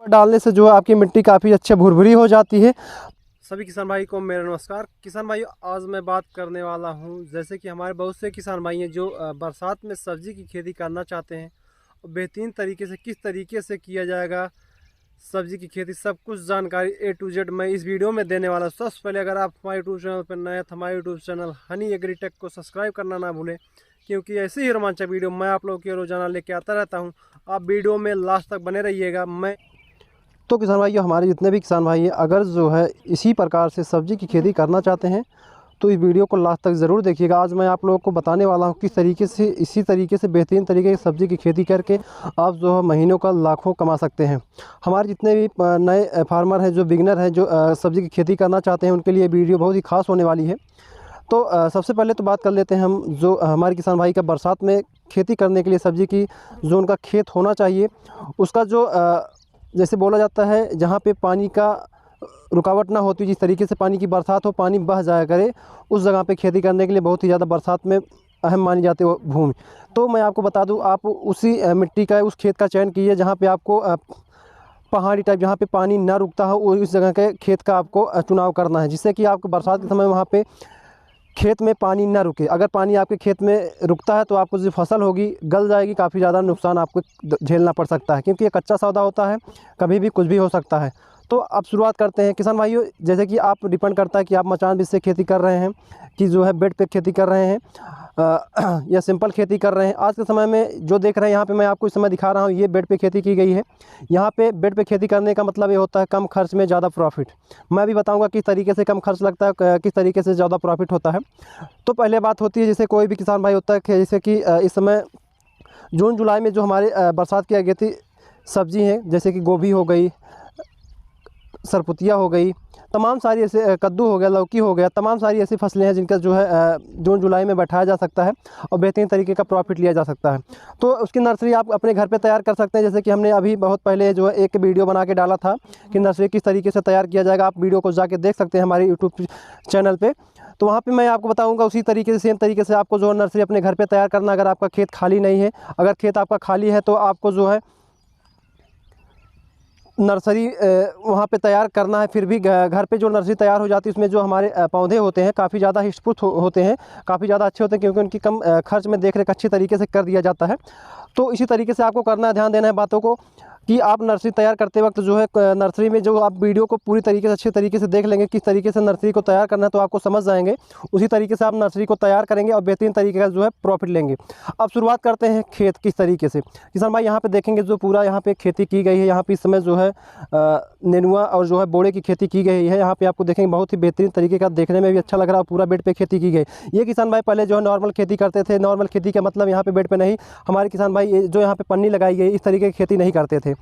डालने से जो है आपकी मिट्टी काफ़ी अच्छे भुरभुरी हो जाती है। सभी किसान भाई को मेरा नमस्कार। किसान भाई, आज मैं बात करने वाला हूं, जैसे कि हमारे बहुत से किसान भाई हैं जो बरसात में सब्जी की खेती करना चाहते हैं और बेहतरीन तरीके से किस तरीके से किया जाएगा सब्जी की खेती, सब कुछ जानकारी A to Z मैं इस वीडियो में देने वाला हूँ। सबसे पहले अगर आप हमारे यूट्यूब चैनल पर नए हैं तो हमारे यूट्यूब चैनल हनी एग्रीटेक को सब्सक्राइब करना ना भूलें, क्योंकि ऐसे ही रोमांचक वीडियो मैं आप लोगों के रोजाना लेके आता रहता हूँ। आप वीडियो में लास्ट तक बने रहिएगा। तो किसान भाइयों, हमारे जितने भी किसान भाई हैं, अगर जो है इसी प्रकार से सब्जी की खेती करना चाहते हैं तो इस वीडियो को लास्ट तक ज़रूर देखिएगा। आज मैं आप लोगों को बताने वाला हूं किस तरीके से, इसी तरीके से बेहतरीन तरीके की सब्ज़ी की खेती करके आप जो है महीनों का लाखों कमा सकते हैं। हमारे जितने भी नए फार्मर हैं, जो बिगनर हैं, जो सब्ज़ी की खेती करना चाहते हैं, उनके लिए वीडियो बहुत ही खास होने वाली है। तो सबसे पहले तो बात कर लेते हैं हम, जो हमारे किसान भाई का बरसात में खेती करने के लिए सब्ज़ी की जो उनका खेत होना चाहिए, उसका जो जैसे बोला जाता है, जहाँ पे पानी का रुकावट ना होती, जिस तरीके से पानी की बरसात हो, पानी बह जाया करे, उस जगह पे खेती करने के लिए बहुत ही ज़्यादा बरसात में अहम मानी जाती है वो भूमि। तो मैं आपको बता दूं, आप उसी मिट्टी का, उस खेत का चयन कीजिए जहाँ पे आपको पहाड़ी टाइप, जहाँ पे पानी ना रुकता हो, उस जगह के खेत का आपको चुनाव करना है, जिससे कि आपको बरसात के समय वहाँ पे खेत में पानी ना रुके। अगर पानी आपके खेत में रुकता है तो आपको जो फसल होगी गल जाएगी, काफ़ी ज़्यादा नुकसान आपको झेलना पड़ सकता है, क्योंकि ये कच्चा सौदा होता है, कभी भी कुछ भी हो सकता है। तो अब शुरुआत करते हैं किसान भाइयों। जैसे कि आप डिपेंड करता है कि आप मचान बीज से खेती कर रहे हैं कि जो है बेड पे खेती कर रहे हैं या सिंपल खेती कर रहे हैं। आज के समय में जो देख रहे हैं, यहाँ पे मैं आपको इस समय दिखा रहा हूँ, ये बेड पे खेती की गई है। यहाँ पे बेड पे खेती करने का मतलब ये होता है कम खर्च में ज़्यादा प्रॉफिट। मैं भी बताऊँगा किस तरीके से कम खर्च लगता है, किस तरीके से ज़्यादा प्रॉफिट होता है। तो पहले बात होती है, जैसे कोई भी किसान भाई होता है कि जैसे कि इस समय जून जुलाई में जो हमारे बरसात की अगेती सब्ज़ी हैं, जैसे कि गोभी हो गई, सरपुतिया हो गई, तमाम सारी ऐसे, कद्दू हो गया, लौकी हो गया, तमाम सारी ऐसी फसलें हैं जिनका जो है जून जुलाई में बैठाया जा सकता है और बेहतरीन तरीके का प्रॉफिट लिया जा सकता है। तो उसकी नर्सरी आप अपने घर पे तैयार कर सकते हैं। जैसे कि हमने अभी बहुत पहले जो है एक वीडियो बना के डाला था कि नर्सरी किस तरीके से तैयार किया जाएगा। आप वीडियो को जाके देख सकते हैं हमारे यूट्यूब चैनल पर। तो वहाँ पे मैं आपको बताऊंगा उसी तरीके से, सेम तरीके से आपको जो है नर्सरी अपने घर पे तैयार करना। अगर आपका खेत खाली नहीं है, अगर खेत आपका खाली है, तो आपको जो है नर्सरी वहाँ पे तैयार करना है। फिर भी घर पे जो नर्सरी तैयार हो जाती है, उसमें जो हमारे पौधे होते हैं काफ़ी ज़्यादा हिस्पुत होते हैं, काफ़ी ज़्यादा अच्छे होते हैं, क्योंकि उनकी कम खर्च में देख रेख अच्छी तरीके से कर दिया जाता है। तो इसी तरीके से आपको करना है, ध्यान देना है बातों को, कि आप नर्सरी तैयार करते वक्त जो है नर्सरी में जो आप वीडियो को पूरी तरीके से अच्छे तरीके से देख लेंगे किस तरीके से नर्सरी को तैयार करना है, तो आपको समझ जाएंगे। उसी तरीके से आप नर्सरी को तैयार करेंगे और बेहतरीन तरीके का जो है प्रॉफिट लेंगे। अब शुरुआत करते हैं खेत किस तरीके से। किसान भाई, यहाँ पे देखेंगे जो पूरा यहाँ पे खेती की गई है, यहाँ पे इस समय जो है नेनुआ और जो है बोड़े की खेती की गई है। यहाँ पे आपको देखेंगे बहुत ही बेहतरीन तरीके का, देखने में भी अच्छा लग रहा है, पूरा बेड पे खेती की गई। ये किसान भाई पहले जो है नॉर्मल खेती करते थे। नॉर्मल खेती का मतलब यहाँ पे बेड पे नहीं, हमारे किसान भाई जो यहाँ पे पन्नी लगाई गई, इस तरीके की खेती नहीं करते थे।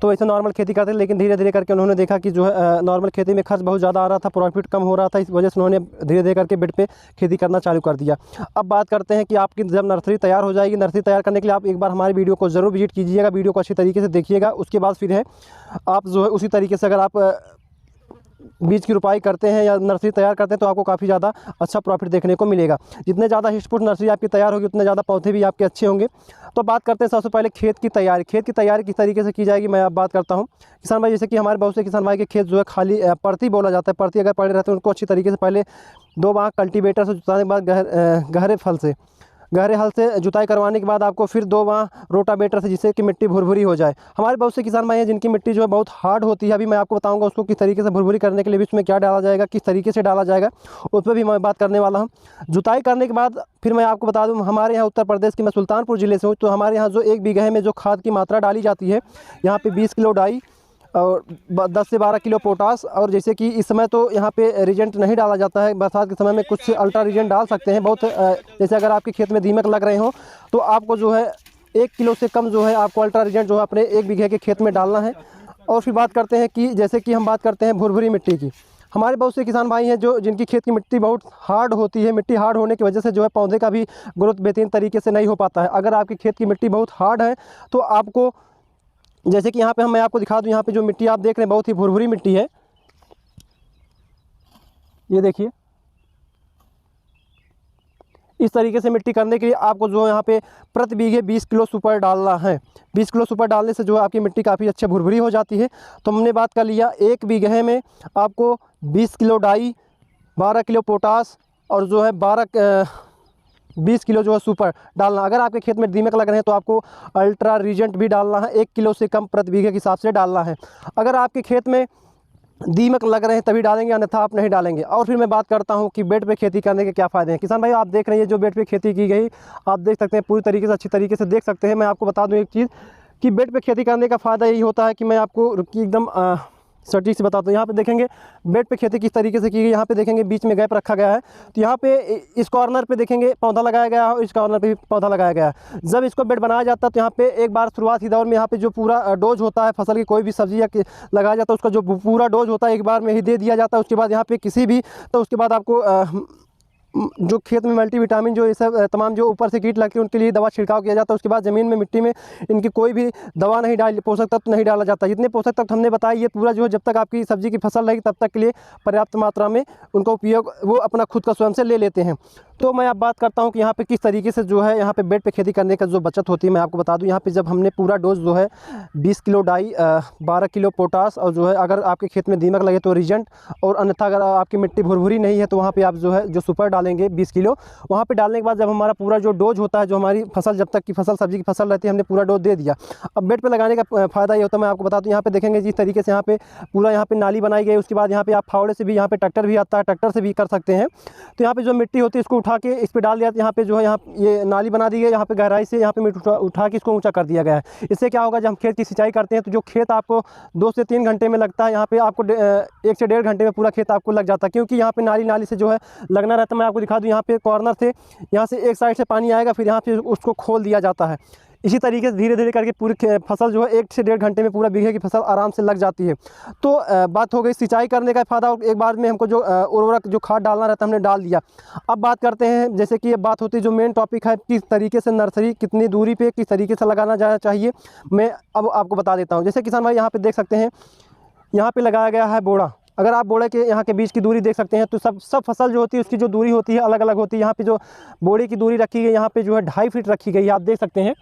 तो ऐसे नॉर्मल खेती करते थे, लेकिन धीरे धीरे करके उन्होंने देखा कि जो है नॉर्मल खेती में खर्च बहुत ज़्यादा आ रहा था, प्रॉफिट कम हो रहा था, इस वजह से उन्होंने धीरे धीरे करके बेड पे खेती करना चालू कर दिया। अब बात करते हैं कि आपकी जब नर्सरी तैयार हो जाएगी, नर्सरी तैयार करने के लिए आप एक बार हमारी वीडियो को ज़रूर विजिट कीजिएगा, वीडियो को अच्छी तरीके से देखिएगा। उसके बाद फिर है आप जो है उसी तरीके से, अगर आप बीज की रुपाई करते हैं या नर्सरी तैयार करते हैं, तो आपको काफ़ी ज़्यादा अच्छा प्रॉफिट देखने को मिलेगा। जितने ज़्यादा हिस्पुट नर्सरी आपकी तैयार होगी, उतने ज़्यादा पौधे भी आपके अच्छे होंगे। तो बात करते हैं सबसे पहले खेत की तैयारी। खेत की तैयारी किस तरीके से की जाएगी, मैं अब बात करता हूँ किसान भाई। जैसे कि हमारे बहुत से किसान भाई के खेत जो है खाली परती बोला जाता है, परती अगर पड़े रहते हैं, उनको अच्छी तरीके से पहले 2 बार कल्टीवेटर से जुताने के बाद गहरे हल से जुताई करवाने के बाद आपको फिर 2 बार रोटावेटर से, जिससे कि मिट्टी भुरभुरी हो जाए। हमारे बहुत से किसान भाई हैं जिनकी मिट्टी जो है बहुत हार्ड होती है। अभी मैं आपको बताऊंगा उसको किस तरीके से भुरभुरी करने के लिए भी उसमें क्या डाला जाएगा, किस तरीके से डाला जाएगा, उस पर भी मैं बात करने वाला हूँ। जुताई करने के बाद फिर मैं आपको बता दूँ, हमारे यहाँ उत्तर प्रदेश की, मैं सुल्तानपुर ज़िले से हूँ, तो हमारे यहाँ जो 1 बीघे में जो खाद की मात्रा डाली जाती है, यहाँ पर 20 किलो डाई और 10 से 12 किलो पोटास। और जैसे कि इस समय तो यहाँ पे रिजेंट नहीं डाला जाता है, बरसात के समय में कुछ अल्ट्रा रिजेंट डाल सकते हैं बहुत। जैसे अगर आपके खेत में दीमक लग रहे हो, तो आपको जो है 1 किलो से कम जो है आपको अल्ट्रा रिजेंट जो है अपने 1 बीघे के खेत में डालना है। और फिर बात करते हैं कि जैसे कि हम बात करते हैं भुरभुरी मिट्टी की। हमारे बहुत से किसान भाई हैं जो जिनकी खेत की मिट्टी बहुत हार्ड होती है। मिट्टी हार्ड होने की वजह से जो है पौधे का भी ग्रोथ बेहतरीन तरीके से नहीं हो पाता है। अगर आपकी खेत की मिट्टी बहुत हार्ड है, तो आपको, जैसे कि यहाँ पे मैं आपको दिखा दूँ, यहाँ पे जो मिट्टी आप देख रहे हैं बहुत ही भुरभुरी मिट्टी है। ये देखिए, इस तरीके से मिट्टी करने के लिए आपको जो है यहाँ पे प्रति बीघे 20 किलो सुपर डालना है। 20 किलो सुपर डालने से जो है आपकी मिट्टी काफ़ी अच्छी भुरभुरी हो जाती है। तो हमने बात कर लिया 1 बीघे में आपको 20 किलो डाई, 12 किलो पोटास और जो है 20 किलो जो है सुपर डालना। अगर आपके खेत में दीमक लग रहे हैं तो आपको अल्ट्रा रीजेंट भी डालना है, 1 किलो से कम प्रति बीघे के हिसाब से डालना है। अगर आपके खेत में दीमक लग रहे हैं तभी डालेंगे, अन्यथा आप नहीं डालेंगे। और फिर मैं बात करता हूं कि बेड पे खेती करने के क्या फ़ायदे हैं। किसान भाई आप देख रहे हैं जो बेड पे खेती की गई, आप देख सकते हैं पूरी तरीके से अच्छी तरीके से देख सकते हैं। मैं आपको बता दूं एक चीज़ कि बेड पे खेती करने का फ़ायदा यही होता है कि मैं आपको एकदम सटीक से बताता हूँ। यहाँ पे देखेंगे बेड पे खेती किस तरीके से की गई। यहाँ पे देखेंगे बीच में गैप रखा गया है, तो यहाँ पे इस कॉर्नर पे देखेंगे पौधा लगाया गया है और इस कॉर्नर पे भी पौधा लगाया गया है। जब इसको बेड बनाया जाता है तो यहाँ पे एक बार शुरुआती दौर में यहाँ पे जो पूरा डोज होता है फसल की, कोई भी सब्जी या लगाया जाता है उसका जो पूरा डोज होता है एक बार में ही दे दिया जाता है। उसके बाद यहाँ पे किसी भी तो उसके बाद आपको जो खेत में मल्टीविटामिन जो ये सब तमाम जो ऊपर से कीट लगते हैं उनके लिए दवा छिड़काव किया जाता है। उसके बाद ज़मीन में मिट्टी में इनकी कोई भी दवा नहीं डाल, पोषक तत्व नहीं डाला जाता। जितने पोषक तत्व हमने बताया ये पूरा जो है जब तक आपकी सब्जी की फसल रहेगी तब तक के लिए पर्याप्त मात्रा में उनका उपयोग वो अपना खुद का स्वयं से ले लेते हैं। तो मैं अब बात करता हूँ कि यहाँ पे किस तरीके से जो है यहाँ पे बेड पे खेती करने का जो बचत होती है मैं आपको बता दूँ। यहाँ पे जब हमने पूरा डोज जो है 20 किलो डाई, 12 किलो पोटास और जो है अगर आपके खेत में दीमक लगे तो रीजेंट, और अन्यथा अगर आपकी मिट्टी भुरभुरी नहीं है तो वहाँ पे आप जो है जो सुपर डालेंगे 20 किलो। वहाँ पे डालने के बाद जब हमारा पूरा जो डोज होता है, जो हमारी फसल जब तक की फसल सब्जी की फसल रहती है, हमने पूरा डोज दे दिया। अब बेड पे लगाने का फ़ायदा ये होता है, मैं आपको बता दूँ। यहाँ पे देखेंगे जिस तरीके से यहाँ पे पूरा यहाँ पे नाली बनाई गई, उसके बाद यहाँ पे आप फावड़े से भी, यहाँ पे ट्रैक्टर भी आता है, ट्रैक्टर से भी कर सकते हैं। तो यहाँ पे जो मिट्टी होती है इसको उठा के इस पे डाल दिया। यहाँ पे जो है यहाँ ये नाली बना दी गई, यहाँ पे गहराई से यहाँ पे मिट्टी उठा के इसको ऊंचा कर दिया गया है। इससे क्या होगा, जब हम खेत की सिंचाई करते हैं तो जो खेत आपको 2 से 3 घंटे में लगता है, यहाँ पे आपको 1 से 1.5 घंटे में पूरा खेत आपको लग जाता है, क्योंकि यहाँ पे नाली से जो है लगना रहता है। मैं आपको दिखा दूँ, यहाँ पे कॉर्नर से यहाँ से एक साइड से पानी आएगा, फिर यहाँ पे उसको खोल दिया जाता है। इसी तरीके से धीरे धीरे करके पूरी फसल जो है 1 से 1.5 घंटे में पूरा बीघे की फसल आराम से लग जाती है। तो बात हो गई सिंचाई करने का फ़ायदा। एक बार में हमको जो उर्वरक जो खाद डालना रहता है हमने डाल दिया। अब बात करते हैं, जैसे कि ये बात होती है जो मेन टॉपिक है, किस तरीके से नर्सरी कितनी दूरी पे किस तरीके से लगाना जाना चाहिए, मैं अब आपको बता देता हूँ। जैसे किसान भाई यहाँ पे देख सकते हैं, यहाँ पे लगाया गया है बोड़ा। अगर आप बोड़े के यहाँ के बीच की दूरी देख सकते हैं तो सब फसल जो होती है उसकी जो दूरी होती है अलग अलग होती है। यहाँ पे जो बोड़े की दूरी रखी गई, यहाँ पे जो है 2.5 फीट रखी गई है। आप देख सकते हैं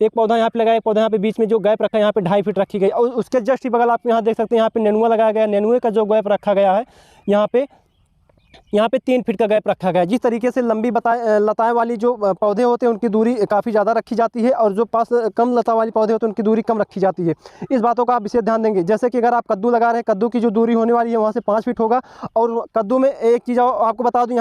एक पौधा यहाँ पे लगाया, एक पौधा यहाँ पे बीच में जो गैप रखा है यहाँ पे 2.5 फीट रखी गई। और उसके जस्ट बगल आप यहाँ देख सकते हैं, यहाँ पे नेनुआ लगाया गया। नेनुए का जो गैप रखा गया है यहाँ पे 3 फीट का गैप रखा गया है। जिस तरीके से लंबी लताएं वाली जो पौधे होते हैं उनकी दूरी काफ़ी ज़्यादा रखी जाती है, और जो पास कम लता वाली पौधे होते हैं उनकी दूरी कम रखी जाती है। इस बातों का आप विशेष ध्यान देंगे। जैसे कि अगर आप कद्दू लगा रहे हैं, कद्दू की जो दूरी होने वाली है वहाँ से 5 फीट होगा। और कद्दू में एक चीज़ आपको बता दूँ,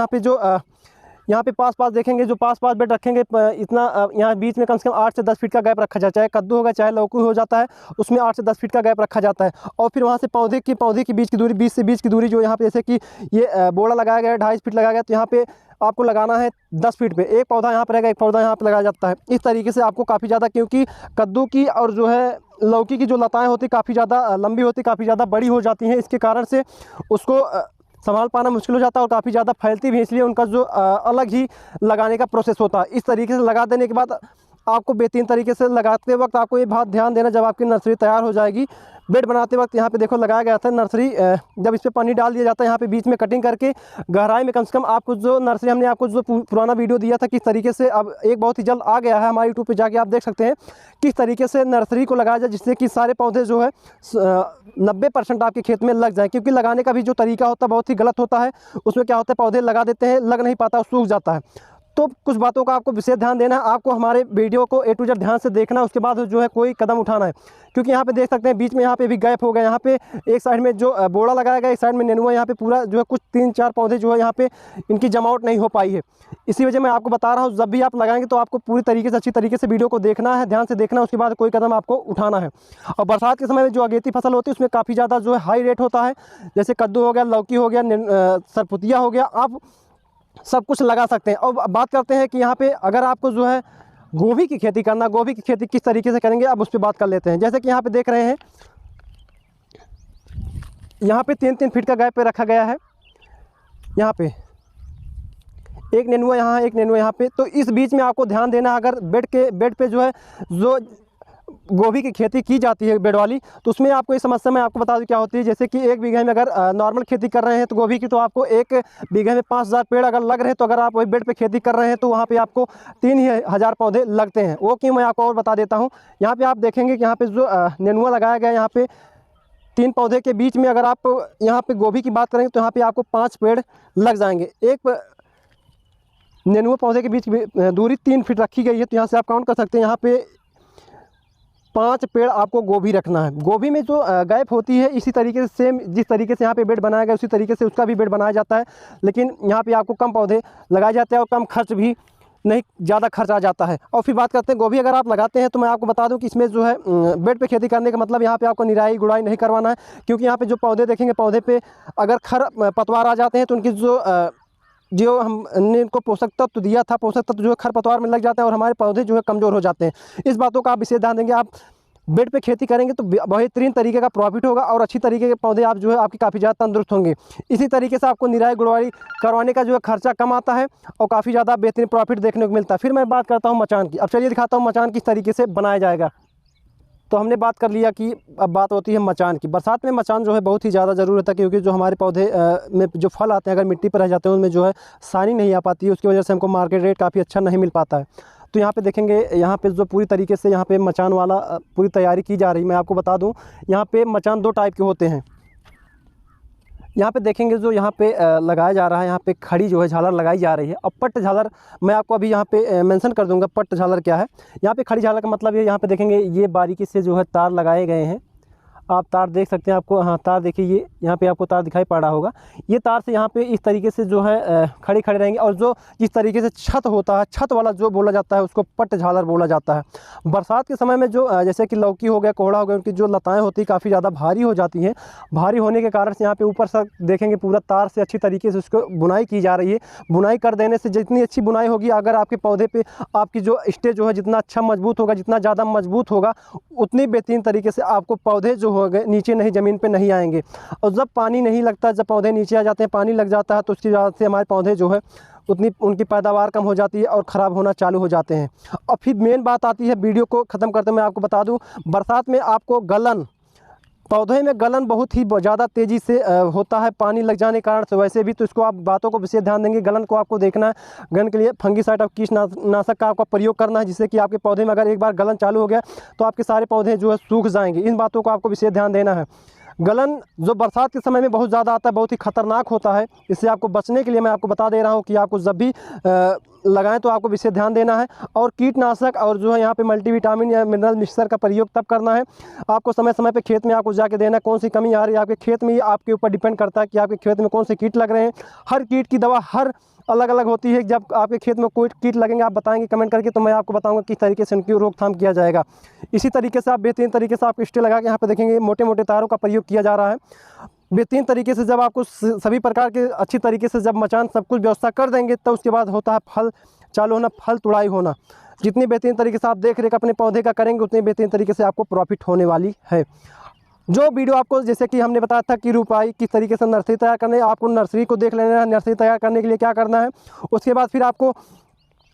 यहाँ पे पास देखेंगे जो पास बेड रखेंगे, इतना यहाँ बीच में कम से कम 8 से 10 फीट का गैप रखा जाता है। चाहे कद्दू होगा चाहे लौकी हो जाता है, उसमें 8 से 10 फीट का गैप रखा जाता है। और फिर वहाँ से पौधे के बीच की दूरी 20 से 20 की दूरी जो यहाँ पे, जैसे कि ये बोड़ा लगाया गया है 2.5 फीट लगाया गया, तो यहाँ पे आपको लगाना है 10 फीट पे। एक पौधा यहाँ पर रहेगा, एक पौधा यहाँ पर लगाया जाता है। इस तरीके से आपको काफ़ी ज़्यादा, क्योंकि कद्दू की और जो है लौकी की जो लताएँ होती काफ़ी ज़्यादा लंबी होती, काफ़ी ज़्यादा बड़ी हो जाती हैं। इसके कारण से उसको संभाल पाना मुश्किल हो जाता है और काफ़ी ज़्यादा फैलती भी है, इसलिए उनका जो अलग ही लगाने का प्रोसेस होता है। इस तरीके से लगा देने के बाद आपको बेहतरीन तरीके से लगाते वक्त आपको ये बात ध्यान देना, जब आपकी नर्सरी तैयार हो जाएगी, बेड बनाते वक्त यहाँ पे देखो लगाया गया था नर्सरी, जब इस पर पानी डाल दिया जाता है यहाँ पे बीच में कटिंग करके गहराई में कम से कम आपको जो नर्सरी हमने आपको जो पुराना वीडियो दिया था किस तरीके से, अब एक बहुत ही जल्द आ गया है हमारे यूट्यूब पे, जाके आप देख सकते हैं किस तरीके से नर्सरी को लगाया जाए, जिससे कि सारे पौधे जो है 90% आपके खेत में लग जाए। क्योंकि लगाने का भी जो तरीका होता है बहुत ही गलत होता है। उसमें क्या होता है, पौधे लगा देते हैं, लग नहीं पाता, सूख जाता है। तो कुछ बातों का आपको विशेष ध्यान देना है। आपको हमारे वीडियो को A to Z ध्यान से देखना है, उसके बाद जो है कोई कदम उठाना है। क्योंकि यहाँ पे देख सकते हैं बीच में यहाँ पे भी गैप हो गया। यहाँ पे एक साइड में जो बोड़ा लगाया गया, एक साइड में नेनुआ, यहाँ पे पूरा जो है कुछ 3-4 पौधे जो है यहाँ पे इनकी जमावट नहीं हो पाई है। इसी वजह मैं आपको बता रहा हूँ, जब भी आप लगाएंगे तो आपको पूरी तरीके से अच्छी तरीके से वीडियो को देखना है, ध्यान से देखना है, उसके बाद कोई कदम आपको उठाना है। और बरसात के समय में जो अगेती फसल होती है उसमें काफ़ी ज़्यादा जो है हाई रेट होता है। जैसे कद्दू हो गया, लौकी हो गया, सरपुतिया हो गया, आप सब कुछ लगा सकते हैं। और बात करते हैं कि यहाँ पे अगर आपको जो है गोभी की खेती करना, गोभी की खेती किस तरीके से करेंगे, अब उस पर बात कर लेते हैं। जैसे कि यहाँ पे देख रहे हैं, यहाँ पे 3-3 फीट का गैप पे रखा गया है। यहाँ पे एक नेनुआ यहाँ है, एक नेनुआ यहाँ पे। तो इस बीच में आपको ध्यान देना, अगर बेड पे जो है जो गोभी की खेती की जाती है बेड वाली, तो उसमें आपको इस समस्या में आपको बता दूं क्या होती है। जैसे कि 1 बीघे में अगर नॉर्मल खेती कर रहे हैं तो गोभी की, तो आपको 1 बीघे में 5000 पेड़ अगर लग रहे हैं, तो अगर आप वही बेड पे खेती कर रहे हैं तो वहाँ पे आपको 3000 पौधे लगते हैं। वो क्यों, मैं आपको और बता देता हूँ। यहाँ पे आप देखेंगे कि यहाँ पे जो नेनुआ लगाया गया है, यहाँ पे 3 पौधे के बीच में अगर आप यहाँ पे गोभी की बात करेंगे तो यहाँ पे आपको 5 पेड़ लग जाएंगे। एक नेनुआ पौधे के बीच दूरी 3 फीट रखी गई है, तो यहाँ से आप काउंट कर सकते हैं। यहाँ पे 5 पेड़ आपको गोभी रखना है। गोभी में जो गैप होती है, इसी तरीके से सेम जिस तरीके से यहाँ पे बेड बनाया गया उसी तरीके से उसका भी बेड बनाया जाता है, लेकिन यहाँ पे आपको कम पौधे लगाए जाते हैं और कम खर्च भी नहीं, ज़्यादा खर्च आ जाता है। और फिर बात करते हैं गोभी अगर आप लगाते हैं तो मैं आपको बता दूं कि इसमें जो है बेड पे खेती करने का मतलब यहाँ पे आपको निराई गुड़ाई नहीं करवाना है, क्योंकि यहाँ पे जो पौधे देखेंगे, पौधे पे अगर खर पतवार आ जाते हैं तो उनकी जो हमने इनको पोषक तत्व दिया था, पोषक तत्व जो है खरपतवार में लग जाता है और हमारे पौधे जो है कमज़ोर हो जाते हैं। इस बातों का आप विशेष ध्यान देंगे। आप बेड पे खेती करेंगे तो बेहतरीन तरीके का प्रॉफिट होगा और अच्छी तरीके के पौधे आप जो है आपकी काफ़ी ज़्यादा तंदुरुस्त होंगे। इसी तरीके से आपको निराई गुड़ाई करवाने का जो है खर्चा कम आता है और काफ़ी ज़्यादा बेहतरीन प्रॉफिट देखने को मिलता है। फिर मैं बात करता हूँ मचान की। अब चलिए दिखाता हूँ मचान किस तरीके से बनाया जाएगा। तो हमने बात कर लिया कि अब बात होती है मचान की। बरसात में मचान जो है बहुत ही ज़्यादा ज़रूरत है, क्योंकि जो हमारे पौधे में जो फल आते हैं अगर मिट्टी पर रह जाते हैं उनमें जो है सानी नहीं आ पाती है, उसकी वजह से हमको मार्केट रेट काफ़ी अच्छा नहीं मिल पाता है। तो यहाँ पे देखेंगे, यहाँ पे जो पूरी तरीके से यहाँ पे मचान वाला पूरी तैयारी की जा रही। मैं आपको बता दूँ, यहाँ पे मचान 2 टाइप के होते हैं। यहाँ पे देखेंगे जो यहाँ पे लगाया जा रहा है, यहाँ पे खड़ी जो है झालर लगाई जा रही है। अब पट्ट झालर मैं आपको अभी यहाँ पे मेंशन कर दूंगा पट्ट झालर क्या है। यहाँ पे खड़ी झालर का मतलब ये, यहाँ पे देखेंगे ये बारीकी से जो है तार लगाए गए हैं। आप तार देख सकते हैं, आपको हाँ तार देखिए, ये यहाँ पे आपको तार दिखाई पड़ रहा होगा। ये तार से यहाँ पे इस तरीके से जो है खड़े खड़े रहेंगे। और जो जिस तरीके से छत होता है, छत वाला जो बोला जाता है उसको पट्ट झालर बोला जाता है। बरसात के समय में जो जैसे कि लौकी हो गया, कोहड़ा हो गया, उनकी जो लताएँ होती हैं काफ़ी ज़्यादा भारी हो जाती हैं। भारी होने के कारण से यहाँ पे ऊपर से देखेंगे पूरा तार से अच्छी तरीके से उसको बुनाई की जा रही है। बुनाई कर देने से जितनी अच्छी बुनाई होगी, अगर आपके पौधे पे आपकी जो स्टे जो है जितना अच्छा मजबूत होगा, जितना ज़्यादा मजबूत होगा, उतनी बेहतरीन तरीके से आपको पौधे जो हो गए नीचे नहीं, ज़मीन पे नहीं आएंगे। और जब पानी नहीं लगता, जब पौधे नीचे आ जाते हैं, पानी लग जाता है, तो उसकी वजह से हमारे पौधे जो है उतनी उनकी पैदावार कम हो जाती है और ख़राब होना चालू हो जाते हैं। और फिर मेन बात आती है, वीडियो को ख़त्म करते मैं आपको बता दूं, बरसात में आपको गलन, पौधे में गलन बहुत ही ज़्यादा तेज़ी से होता है पानी लग जाने के कारण से। वैसे भी तो इसको आप बातों को विशेष ध्यान देंगे। गलन को आपको देखना है, गलन के लिए फंगीसाइड और कीटनाशक का आपका प्रयोग करना है, जिससे कि आपके पौधे में अगर एक बार गलन चालू हो गया तो आपके सारे पौधे जो है सूख जाएंगे। इन बातों को आपको विशेष ध्यान देना है। गलन जो बरसात के समय में बहुत ज़्यादा आता है, बहुत ही खतरनाक होता है। इससे आपको बचने के लिए मैं आपको बता दे रहा हूँ कि आपको जब भी लगाएं तो आपको विशेष ध्यान देना है। और कीटनाशक और जो है यहाँ पे मल्टीविटामिन या मिनरल मिक्सचर का प्रयोग तब करना है। आपको समय समय पे खेत में आपको जाके देना है। कौन सी कमी आ रही है आपके खेत में, ये आपके ऊपर डिपेंड करता है कि आपके खेत में कौन से कीट लग रहे हैं। हर कीट की दवा हर अलग अलग होती है। जब आपके खेत में कोई कीट लगेंगे, आप बताएंगे कमेंट करके, तो मैं आपको बताऊंगा किस तरीके से उनकी रोकथाम किया जाएगा। इसी तरीके से आप बेहतरीन तरीके से आप स्टे लगा के यहाँ पे देखेंगे मोटे मोटे तारों का प्रयोग किया जा रहा है। बेहतरीन तरीके से जब आपको सभी प्रकार के अच्छी तरीके से जब मचान सब कुछ व्यवस्था कर देंगे, तो उसके बाद होता है फल चालू होना, फल तुड़ाई होना। जितनी बेहतरीन तरीके से आप देख रेख अपने पौधे का करेंगे, उतनी बेहतरीन तरीके से आपको प्रॉफिट होने वाली है। जो वीडियो आपको जैसे कि हमने बताया था कि रुपाई किस तरीके से नर्सरी तैयार करने, आपको नर्सरी को देख लेना है। नर्सरी तैयार करने के लिए क्या करना है, उसके बाद फिर आपको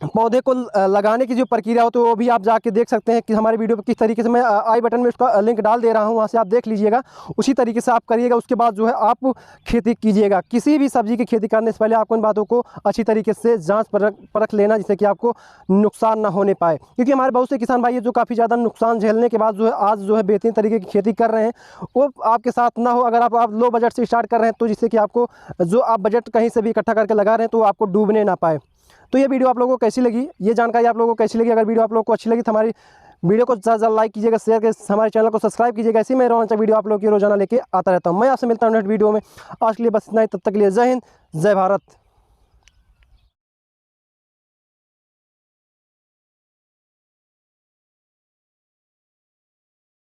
पौधे को लगाने की जो प्रक्रिया हो तो वो भी आप जाके देख सकते हैं कि हमारे वीडियो पर किस तरीके से, मैं आई बटन में उसका लिंक डाल दे रहा हूँ, वहाँ से आप देख लीजिएगा। उसी तरीके से आप करिएगा। उसके बाद जो है आप खेती कीजिएगा। किसी भी सब्जी की खेती करने से पहले आपको इन बातों को अच्छी तरीके से जांच परख लेना, जिससे कि आपको नुकसान ना होने पाए। क्योंकि हमारे बहुत से किसान भाई जो काफ़ी ज़्यादा नुकसान झेलने के बाद जो है आज जो है बेहतरीन तरीके की खेती कर रहे हैं, वो आपके साथ ना हो। अगर आप लो बजट से स्टार्ट कर रहे हैं, तो जिससे कि आपको जो आप बजट कहीं से भी इकट्ठा करके लगा रहे हैं तो आपको डूबने ना पाए। तो ये वीडियो आप लोगों को कैसी लगी, ये जानकारी आप लोगों को कैसी लगी? अगर वीडियो आप लोगों को अच्छी लगी तो हमारी वीडियो को ज़्यादा ज़्यादा लाइक कीजिएगा, शेयर कीजिए, हमारे चैनल को सब्सक्राइब कीजिएगा। ऐसी मैं रोमांचक वीडियो आप लोगों की रोजाना लेके आता रहता हूँ। मैं आपसे मिलता हूँ नेक्स्ट वीडियो में। आज के लिए बस इतना ही, तब तक के लिए जय हिंद, जय भारत।